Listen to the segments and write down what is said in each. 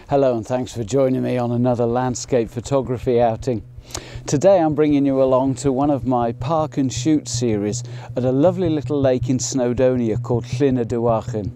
Hello and thanks for joining me on another landscape photography outing. Today I'm bringing you along to one of my park and shoot series at a lovely little lake in Snowdonia called Llyn y Dywarchen.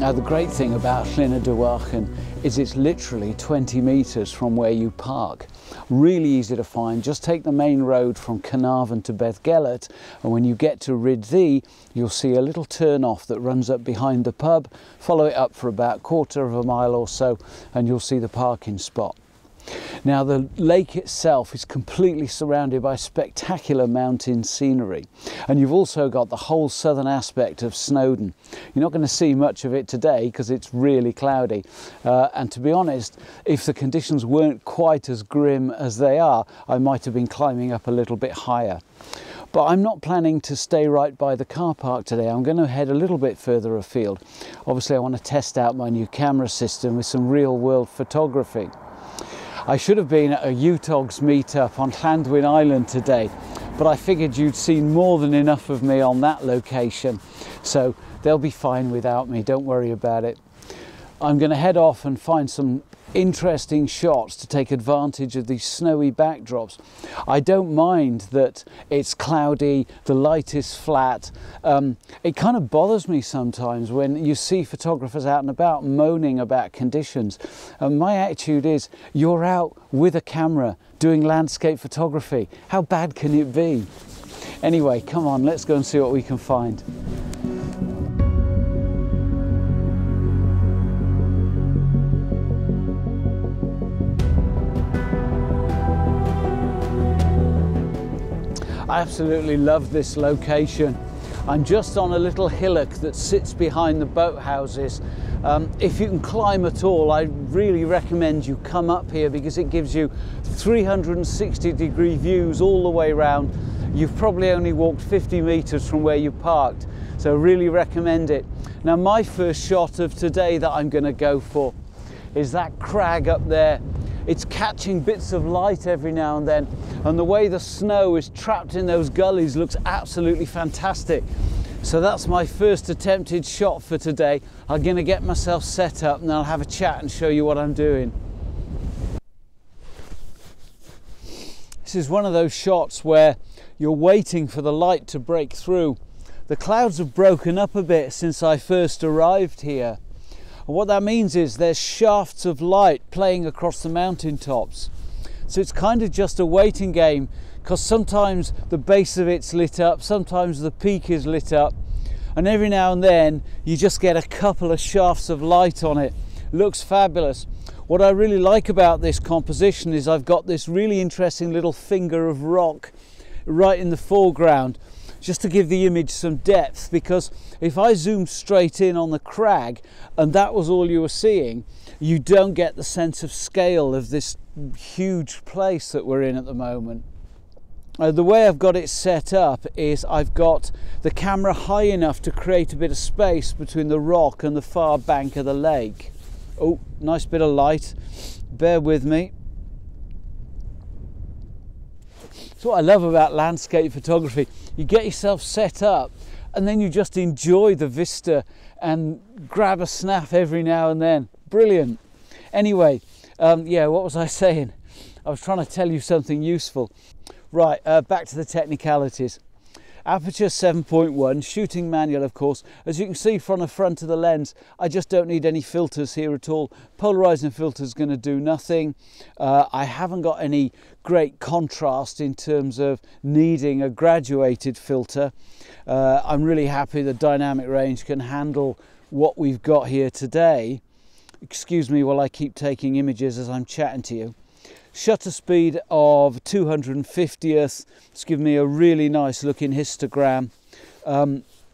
Now the great thing about Llyn y Dywarchen is it's literally 20 metres from where you park. Really easy to find. Just take the main road from Carnarvon to Bethgelert, and when you get to Rhyd Ddu you'll see a little turn off that runs up behind the pub. Follow it up for about quarter of a mile or so and you'll see the parking spot. Now the lake itself is completely surrounded by spectacular mountain scenery, and you've also got the whole southern aspect of Snowdon. You're not going to see much of it today because it's really cloudy, and to be honest, if the conditions weren't quite as grim as they are, I might have been climbing up a little bit higher. But I'm not planning to stay right by the car park today. I'm going to head a little bit further afield. Obviously I want to test out my new camera system with some real-world photography. I should have been at a UTOGS meetup on Llyn Island today, but I figured you'd seen more than enough of me on that location, so they'll be fine without me, don't worry about it. I'm going to head off and find some interesting shots to take advantage of these snowy backdrops. I don't mind that it's cloudy, the light is flat. It kind of bothers me sometimes when you see photographers out and about moaning about conditions. My attitude is, you're out with a camera doing landscape photography. How bad can it be? Anyway, come on, let's go and see what we can find. I absolutely love this location. I'm just on a little hillock that sits behind the boathouses. If you can climb at all, I really recommend you come up here because it gives you 360-degree views all the way around. You've probably only walked 50 metres from where you parked, so really recommend it. Now my first shot of today that I'm going to go for is that crag up there. It's catching bits of light every now and then, and the way the snow is trapped in those gullies looks absolutely fantastic. So that's my first attempted shot for today. I'm going to get myself set up and I'll have a chat and show you what I'm doing. This is one of those shots where you're waiting for the light to break through. The clouds have broken up a bit since I first arrived here. And what that means is there's shafts of light playing across the mountain tops. So it's kind of just a waiting game, because sometimes the base of it's lit up, sometimes the peak is lit up, and every now and then you just get a couple of shafts of light on it. Looks fabulous. What I really like about this composition is I've got this really interesting little finger of rock right in the foreground, just to give the image some depth, because if I zoom straight in on the crag and that was all you were seeing, you don't get the sense of scale of this huge place that we're in at the moment. The way I've got it set up is I've got the camera high enough to create a bit of space between the rock and the far bank of the lake. Oh, nice bit of light, bear with me. That's what I love about landscape photography. You get yourself set up and then you just enjoy the vista and grab a snap every now and then. Brilliant. Anyway, yeah, what was I saying? I was trying to tell you something useful. Right, back to the technicalities. Aperture 7.1, shooting manual of course. As you can see from the front of the lens, I just don't need any filters here at all. Polarizing filter is going to do nothing. I haven't got any great contrast in terms of needing a graduated filter. I'm really happy the dynamic range can handle what we've got here today. Excuse me while I keep taking images as I'm chatting to you. Shutter speed of 250th. It's given me a really nice looking histogram.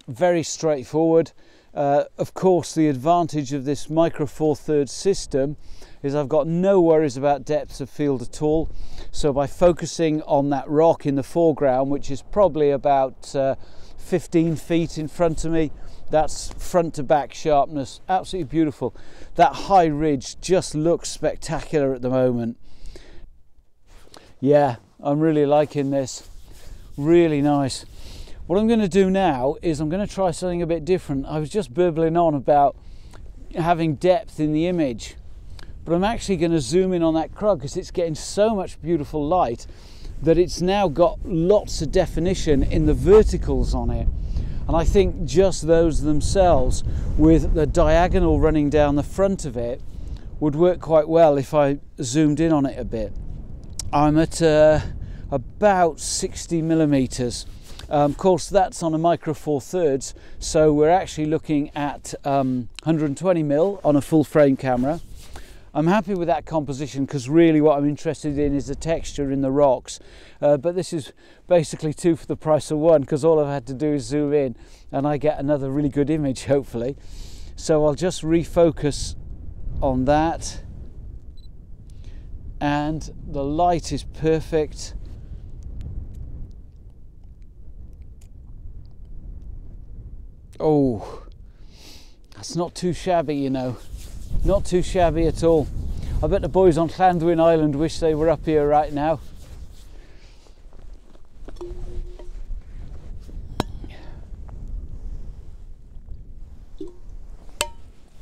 Very straightforward. Of course, the advantage of this micro 4/3 system is I've got no worries about depth of field at all. So by focusing on that rock in the foreground, which is probably about 15 feet in front of me, that's front to back sharpness, absolutely beautiful. That high ridge just looks spectacular at the moment. Yeah, I'm really liking this, really nice. What I'm going to do now is I'm going to try something a bit different. I was just burbling on about having depth in the image, but I'm actually going to zoom in on that crug because it's getting so much beautiful light that it's now got lots of definition in the verticals on it. And I think just those themselves, with the diagonal running down the front of it, would work quite well if I zoomed in on it a bit. I'm at about 60 millimeters. Of course, that's on a micro 4/3, so we're actually looking at 120 mil on a full frame camera. I'm happy with that composition because really what I'm interested in is the texture in the rocks. But this is basically 2 for the price of 1 because all I've had to do is zoom in and I get another really good image, hopefully. So I'll just refocus on that. And the light is perfect. Oh, that's not too shabby, you know. Not too shabby at all. I bet the boys on Llandwyn Island wish they were up here right now.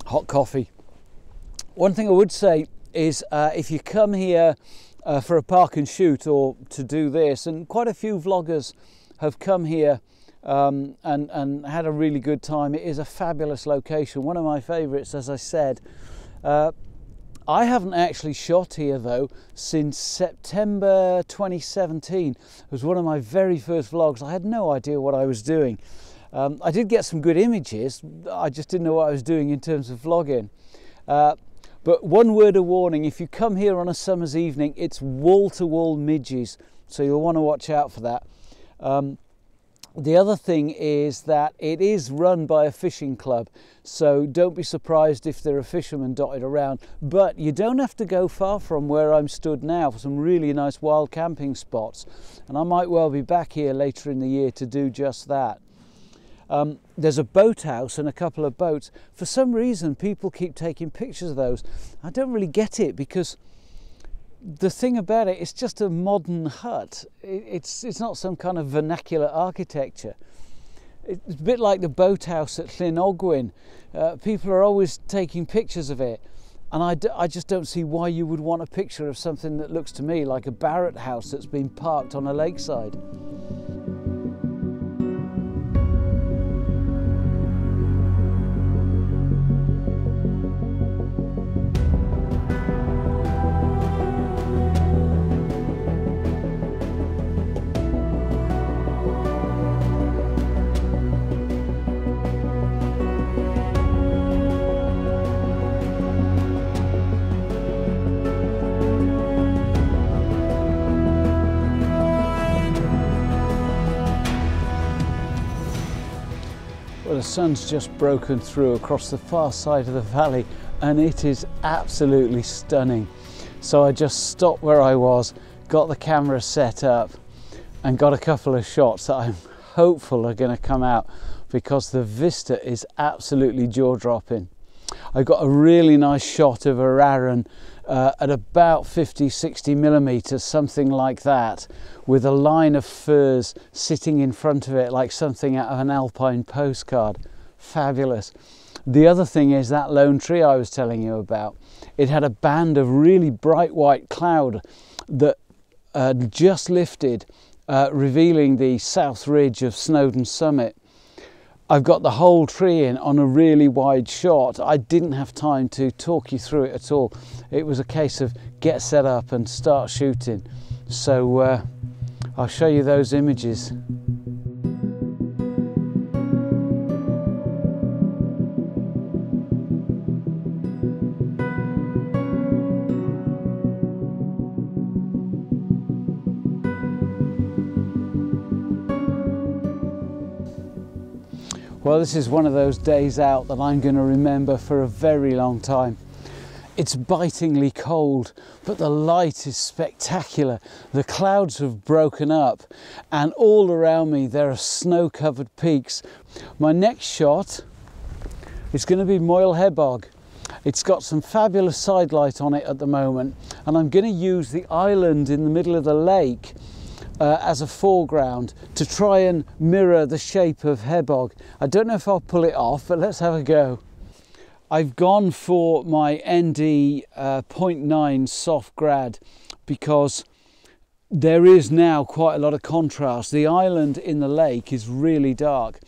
Hot coffee. One thing I would say is if you come here for a park and shoot or to do this, and quite a few vloggers have come here and had a really good time. It is a fabulous location, one of my favourites, as I said. I haven't actually shot here though since September 2017. It was one of my very first vlogs. I had no idea what I was doing. I did get some good images, I just didn't know what I was doing in terms of vlogging. But one word of warning, if you come here on a summer's evening, it's wall-to-wall midges, so you'll want to watch out for that. The other thing is that it is run by a fishing club, so don't be surprised if there are fishermen dotted around. But you don't have to go far from where I'm stood now for some really nice wild camping spots. And I might well be back here later in the year to do just that. There's a boathouse and a couple of boats. For some reason, people keep taking pictures of those. I don't really get it because the thing about it, it's just a modern hut. It's not some kind of vernacular architecture. It's a bit like the boathouse at Llyn y Dywarchen. People are always taking pictures of it, and I just don't see why you would want a picture of something that looks to me like a barrack house that's been parked on a lakeside. Well, the sun's just broken through across the far side of the valley and it is absolutely stunning. So I just stopped where I was, got the camera set up and got a couple of shots that I'm hopeful are going to come out because the vista is absolutely jaw-dropping. I got a really nice shot of Aran at about 50-60 millimeters, something like that, with a line of firs sitting in front of it like something out of an alpine postcard. Fabulous. The other thing is that lone tree I was telling you about. It had a band of really bright white cloud that just lifted, revealing the south ridge of Snowdon summit. I've got the whole tree in on a really wide shot. I didn't have time to talk you through it at all. It was a case of get set up and start shooting. So I'll show you those images. Well, this is one of those days out that I'm going to remember for a very long time. It's bitingly cold, but the light is spectacular. The clouds have broken up and all around me there are snow-covered peaks. My next shot is going to be Moel Hebog. It's got some fabulous side light on it at the moment, and I'm going to use the island in the middle of the lake as a foreground to try and mirror the shape of Hebog. I don't know if I'll pull it off, but let's have a go. I've gone for my ND 0.9 soft grad because there is now quite a lot of contrast. The island in the lake is really dark.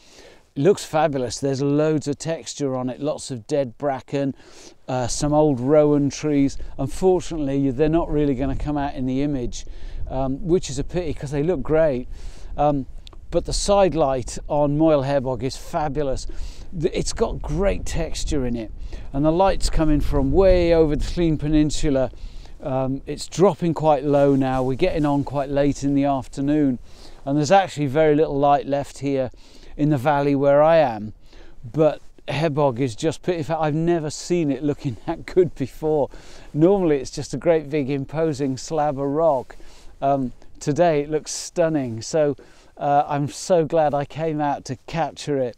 It looks fabulous. There's loads of texture on it, lots of dead bracken, some old rowan trees. Unfortunately, they're not really going to come out in the image, which is a pity because they look great. But the side light on Moel Hebog is fabulous. It's got great texture in it, and the light's coming from way over the Llyn Peninsula. It's dropping quite low now. We're getting on quite late in the afternoon, and there's actually very little light left here in the valley where I am. But Hebog is just pretty. In fact, I've never seen it looking that good before. Normally it's just a great big imposing slab of rock. Today it looks stunning, so I'm so glad I came out to capture it.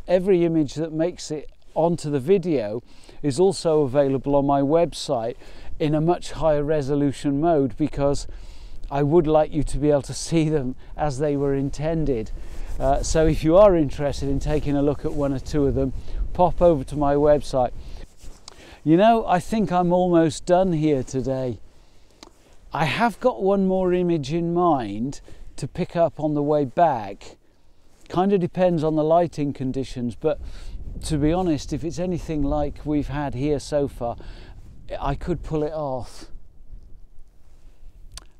Every image that makes it onto the video is also available on my website in a much higher resolution mode, because I would like you to be able to see them as they were intended. So if you are interested in taking a look at one or two of them, pop over to my website. You know, I think I'm almost done here today. I have got one more image in mind to pick up on the way back. Kind of depends on the lighting conditions, but to be honest, if it's anything like we've had here so far, I could pull it off.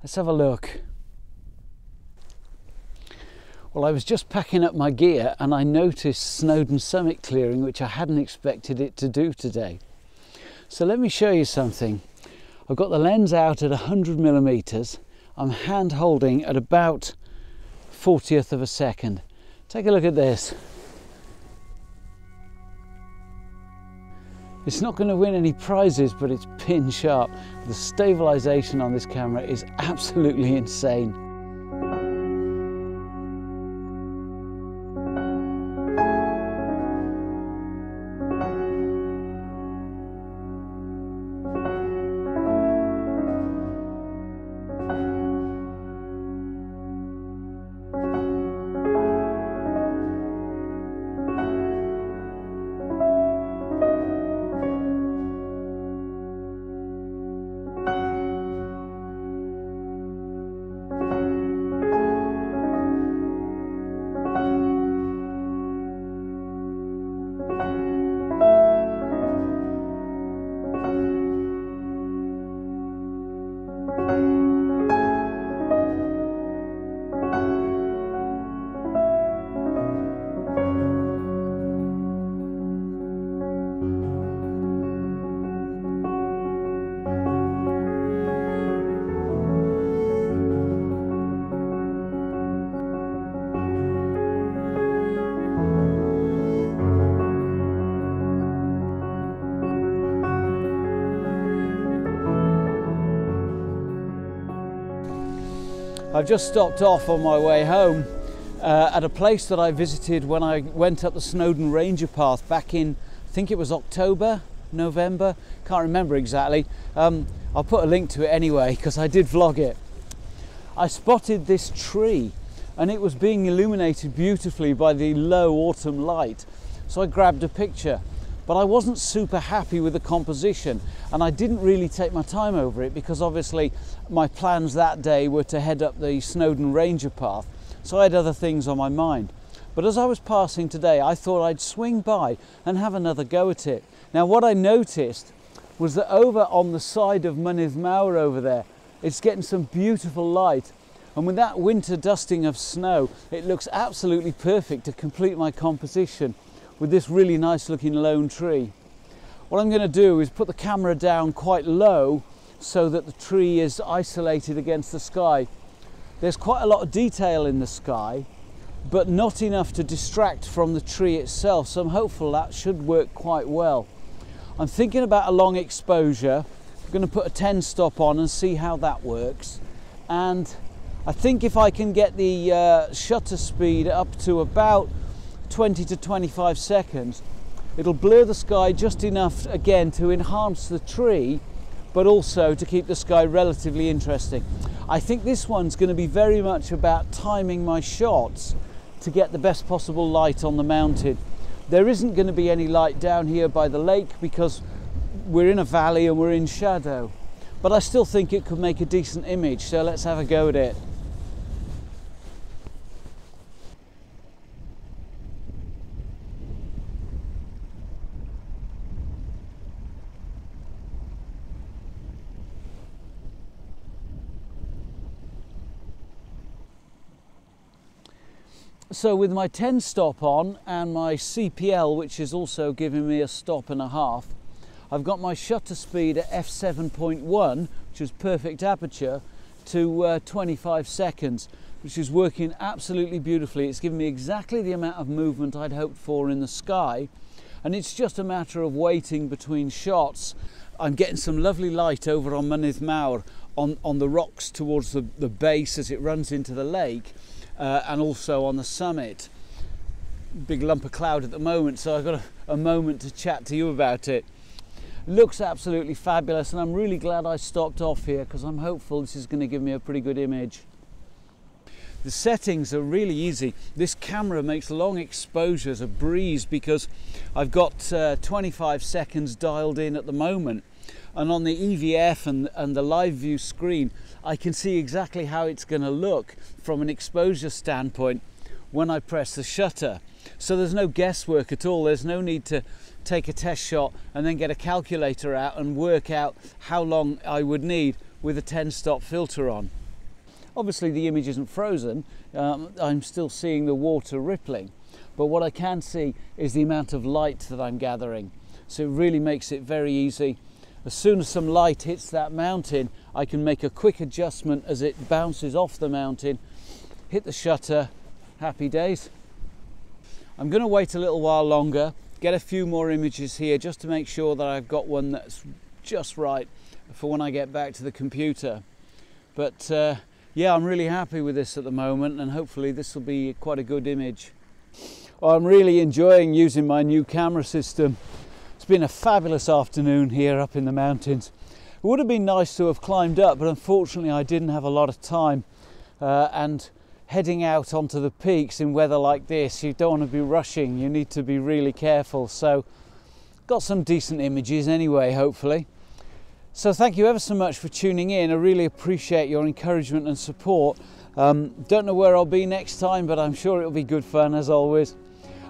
Let's have a look. Well, I was just packing up my gear and I noticed Snowdon summit clearing, which I hadn't expected it to do today. So let me show you something. I've got the lens out at 100mm. I'm hand holding at about 40th of a second. Take a look at this. It's not going to win any prizes, but it's pin sharp. The stabilization on this camera is absolutely insane. I've just stopped off on my way home at a place that I visited when I went up the Snowdon Ranger Path back in, I think it was October, November, can't remember exactly. I'll put a link to it anyway because I did vlog it. I spotted this tree and it was being illuminated beautifully by the low autumn light, so I grabbed a picture. But I wasn't super happy with the composition, and I didn't really take my time over it because obviously my plans that day were to head up the Snowdon Ranger Path, so I had other things on my mind. But as I was passing today, I thought I'd swing by and have another go at it. Now what I noticed was that over on the side of Mynydd Mawr over there, it's getting some beautiful light, and with that winter dusting of snow, it looks absolutely perfect to complete my composition with this really nice looking lone tree. What I'm going to do is put the camera down quite low so that the tree is isolated against the sky. There's quite a lot of detail in the sky, but not enough to distract from the tree itself, so I'm hopeful that should work quite well. I'm thinking about a long exposure. I'm going to put a 10 stop on and see how that works, and I think if I can get the shutter speed up to about 20 to 25 seconds, it'll blur the sky just enough again to enhance the tree, but also to keep the sky relatively interesting. I think this one's going to be very much about timing my shots to get the best possible light on the mountain. There isn't going to be any light down here by the lake because we're in a valley and we're in shadow, but I still think it could make a decent image, so let's have a go at it. So with my 10 stop on and my CPL, which is also giving me a stop and a half, I've got my shutter speed at f7.1, which is perfect aperture, to 25 seconds, which is working absolutely beautifully. It's giving me exactly the amount of movement I'd hoped for in the sky, and it's just a matter of waiting between shots. I'm getting some lovely light over on Mynydd Mawr on the rocks towards the base as it runs into the lake. And also on the summit. Big lump of cloud at the moment, so I've got a moment to chat to you about it. Looks absolutely fabulous, and I'm really glad I stopped off here because I'm hopeful this is going to give me a pretty good image. The settings are really easy. This camera makes long exposures a breeze because I've got 25 seconds dialed in at the moment, and on the EVF and the live view screen I can see exactly how it's going to look from an exposure standpoint when I press the shutter. So there's no guesswork at all. There's no need to take a test shot and then get a calculator out and work out how long I would need with a 10 stop filter on. Obviously the image isn't frozen. I'm still seeing the water rippling, but what I can see is the amount of light that I'm gathering. So it really makes it very easy. As soon as some light hits that mountain, I can make a quick adjustment as it bounces off the mountain, hit the shutter, happy days. I'm going to wait a little while longer, get a few more images here just to make sure that I've got one that's just right for when I get back to the computer. But yeah, I'm really happy with this at the moment, and hopefully this will be quite a good image. Well, I'm really enjoying using my new camera system. It's been a fabulous afternoon here up in the mountains. It would have been nice to have climbed up, but unfortunately I didn't have a lot of time, and heading out onto the peaks in weather like this, you don't want to be rushing, you need to be really careful. So got some decent images anyway, hopefully. So thank you ever so much for tuning in. I really appreciate your encouragement and support. Don't know where I'll be next time, but I'm sure it'll be good fun as always.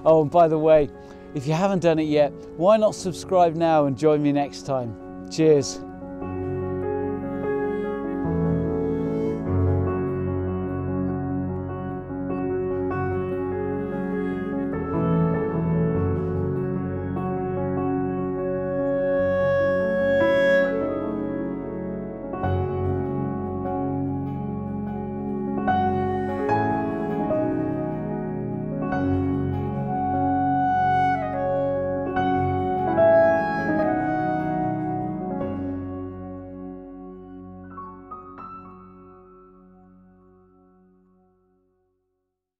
Oh, and by the way, if you haven't done it yet, why not subscribe now and join me next time? Cheers.